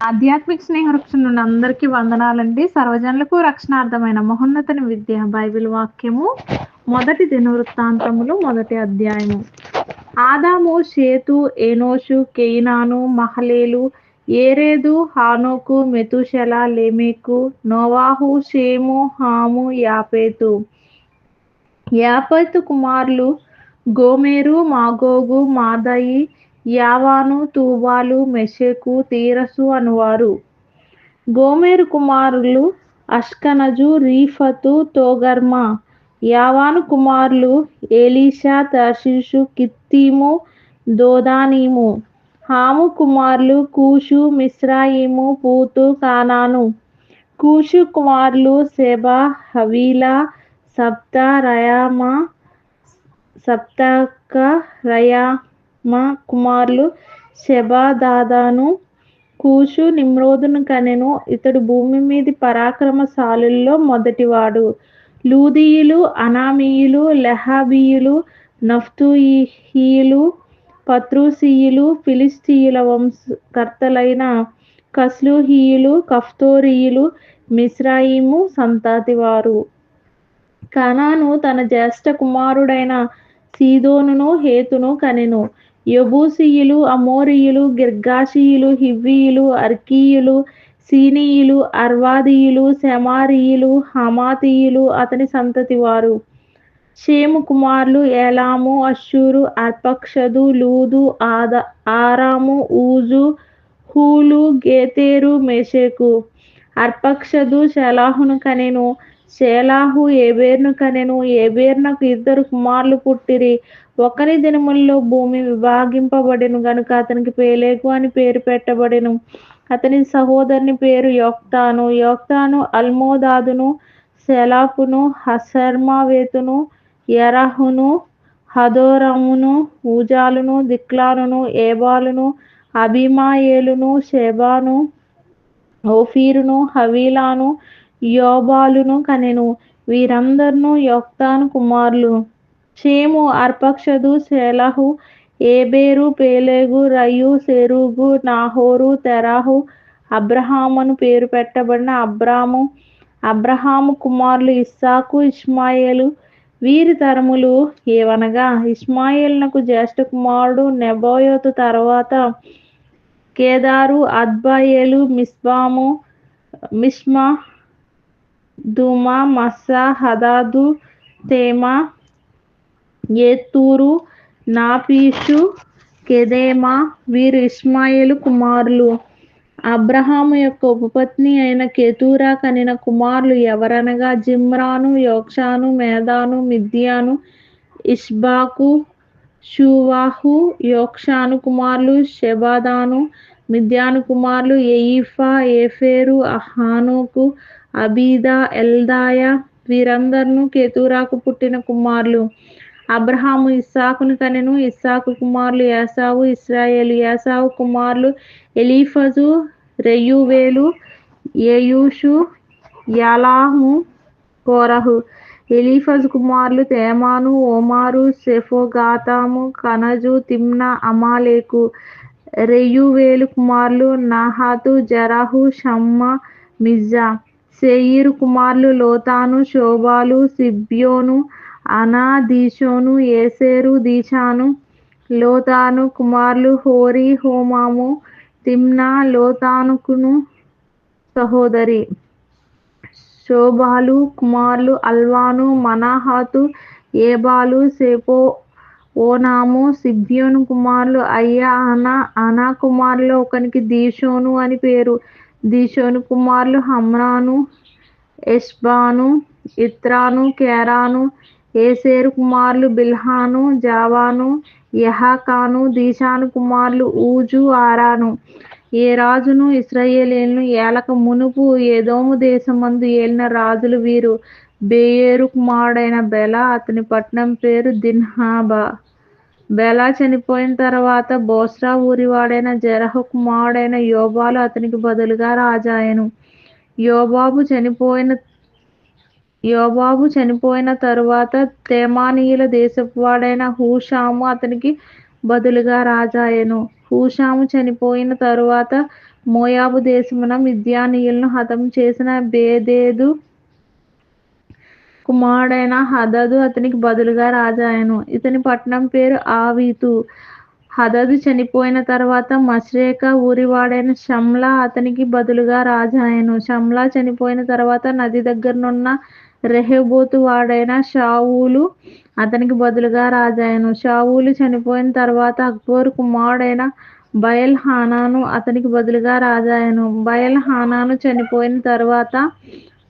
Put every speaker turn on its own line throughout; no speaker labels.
ఆధ్యాత్మిక స్నేహవృక్షం నుండి అందరికీ వందనాలండి. సర్వజనులకు రక్షణార్థమైన మహోన్నతని విద్య బైబిల్ వాక్యము మొదటి దినవృత్తాంతములు 1వ అధ్యాయము. ఆదాము, షేతు, ఏనోషు, కేయినాను, మహలేలు, ఏరెదు, హానోకు, మెతూషెల, లేమెకు, నోవాహు, షేము, హాము, యాపేతు. యాపేతు కుమారులు గోమెరు, మాగోగు, మాదయి, యావాను, తూబాలు, మెషెకు, తీరసు అనువారు. గోమెరు కుమారులు అష్కనజు, రీఫతు, తోగర్మా. యావాను కుమారులు ఎలీషా, తర్షీషు, కిత్తీము, దోదానీము. హాము కుమారులు కూషు, మిశ్రాయిము, పూతు, కానాను. కూషు కుమారులు సెబా, హవీలా, సప్తా, రయామా. సప్తక రయామ కుమారులు షెబా, దాదాను. కూషు నిమ్రోదును కనెను. ఇతడు భూమి మీది పరాక్రమశాలుల్లో మొదటివాడు. లూదీయులు, అనామీయులు, లెహాబీయులు, నఫ్తూహీయులు, పత్రూసీయులు, ఫిలిస్తీయుల వంశకర్తలైన కస్లూహీయులు, కఫ్తోరీయులు, మిశ్రాయిము సంతతివారు. కనాను తన జ్యేష్ఠ కుమారుడైన సీదోనును, హేతును కనెను. యెబూసీయులు, అమోరీయులు, గిర్గాషీయులు, హివ్వీయులు, అర్కీయులు, సీనీయులు, అర్వాదీయులు, సెమారీయులు, హమాతీయులు అతని సంతతివారు. షేము కుమారులు ఏలాము, అష్షూరు, అర్పక్షదు, లూదు, ఆరాము, ఊజు, హూలు, గేతెరు, మెషెకు. అర్పక్షదు షేలాహును కనెను. షేలాహు ఏబెరును కనెను. ఏబెరునకు 2 కుమారులు పుట్టిరి. ఒకని దినములలో భూమి విభాగింపబడెను గనుక అతనికి పేలెగు అని పేరు పెట్టబడెను. అతని సహోదరుని పేరు యొక్తాను. యొక్తాను అల్మోదాదును, సెలాపును, హసర్మావేతును, యెరహును, హదోరమును, ఊజాలును, దిక్లానును, ఏబాలును, అబీమాయేలును, షెబాను, ఓఫీరును, హవీలాను, యోబాలును కనెను. వీరందరును యొక్తాను కుమారులు. షేము, అర్పక్షదు, షేలహు, ఏబెరు, పేలెగు, రయు, సెరూగు, నాహోరు, తెరాహు, అబ్రహామను పేరు పెట్టబడిన అబ్రాము. అబ్రహాము కుమారులు ఇస్సాకు, ఇష్మాయేలు. వీరి తరములు ఏవనగా ఇష్మాయేలునకు జ్యేష్ఠ కుమారుడు నెబోయోతు, తరువాత కేదారు, అద్బయేలు, మిష్మాము, మిష్మా, దుమా, మస్సా, హదాదు, తేమా, ఏతూరు, నాపీషు, కెదెమా. వీరు ఇష్మాయేలు కుమారులు. అబ్రహాము యొక్క ఉపపత్ని అయిన కెతూరా కనిన కుమారులు ఎవరనగా జిమ్రాను, యోక్షాను, మేదాను, మిద్యాను, ఇష్బాకు, షూవాహు. యోక్షాను కుమారులు షెబాదాను. మిద్యాను కుమారులు ఎయిఫా, ఏఫెరు, హానోకు, అబీదా, ఎల్దాయ. వీరందరును కెతూరాకు పుట్టిన కుమారులు. అబ్రహాము ఇస్సాకును కనెను. ఇస్సాకు కుమారులు ఏసావు, ఇశ్రాయేలు. ఏసావు కుమారులు ఎలీఫజు, రెయూవేలు, యెయూషు, యాలాము, కోరహు. ఎలీఫజు కుమారులు తేమాను, ఓమారు, సెఫోగాతాము, కనజు, తిమ్నా, అమాలేకు. రెయూవేలు కుమారులు నహాతు, జరహు, షమ్మా, మిజ్జా. శేయీరు కుమారులు లోతాను, శోబాలు, సిబ్యోను, అనా, దీషోను, ఏసెరు, దీషాను. లోతాను కుమారులు హోరీ, హోమాము, తిమ్నా. లోతానుకును సహోదరి. శోబాలు కుమారులు అల్వాను, మనాహతు, ఏబాలు, సెపో, ఓనాము. సిబ్యోను కుమారులు అయ్యా, అనా. అనా కుమారులలో ఒకనికి దీషోను అని పేరు. దీషోను కుమారులు హమ్రాను, ఎష్బాను, ఇత్రాను, కేరాను. ఏసెరు కుమారులు బిల్హాను, జావాను, యహాకాను. దీషాను కుమారులు ఊజు, ఆరాను. ఏ రాజును ఇశ్రాయేలీయులను ఏలక మునుపు ఎదోము దేశమందు ఏలిన రాజులు వీరు. బెయేరు కుమారుడైన బెల, అతని పట్టణం పేరు దిన్హాబా. బెల చనిపోయిన తరువాత బోస్రా ఊరివాడైన జెరహు కుమారుడైన యోబాలు అతనికి బదులుగా రాజాయెను. యోబాబు చనిపోయిన తరువాత తేమానీయుల దేశపువాడైన హూషాము అతనికి బదులుగా రాజాయెను. హూషాము చనిపోయిన తరువాత మోయాబు దేశమున మిద్యానీయులను హతం చేసిన బేదేదు కుమారుడైన హదదు అతనికి బదులుగా రాజాయను. ఇతని పట్టణం పేరు ఆవీతు. హదదు చనిపోయిన తర్వాత మశ్రేక ఊరివాడైన షమ్లా అతనికి బదులుగా రాజాయను. షమ్లా చనిపోయిన తర్వాత నది దగ్గరనున్న రెహోబోతు వాడైన షావూలు అతనికి బదులుగా రాజాయను. షావూలు చనిపోయిన తర్వాత అక్బోరు కుమారుడైన బయల్ హానాను అతనికి బదులుగా రాజాయను. బయల్ హానాను చనిపోయిన తర్వాత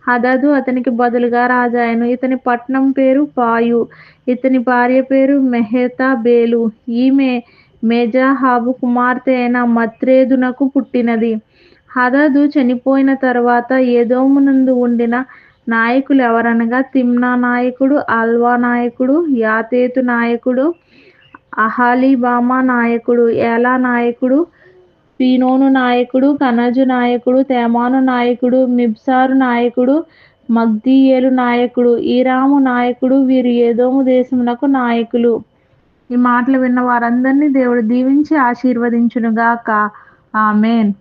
హదదు అతనికి బదులుగా రాజాయను. ఇతని పట్టణం పేరు పాయు. ఇతని భార్య పేరు మెహేతబేలు. ఈమె మేజాహాబు కుమార్తె అయిన మత్రేదునకు పుట్టినది. హదదు చనిపోయిన తర్వాత ఏదోమునందు ఉండిన నాయకులెవరనగా తిమ్నా నాయకుడు, ఆల్వా నాయకుడు, యాతేతు నాయకుడు, అహాలీబామా నాయకుడు, ఏలా నాయకుడు, పీనోను నాయకుడు, కనజు నాయకుడు, తేమాను నాయకుడు, మిబ్సారు నాయకుడు, మగ్దీయేలు నాయకుడు, ఈరాము నాయకుడు. వీరు ఏదోము దేశమునకు నాయకులు. ఈ మాటలు విన్న వారందరినీ దేవుడు దీవించి ఆశీర్వదించునుగాక. ఆమేన్.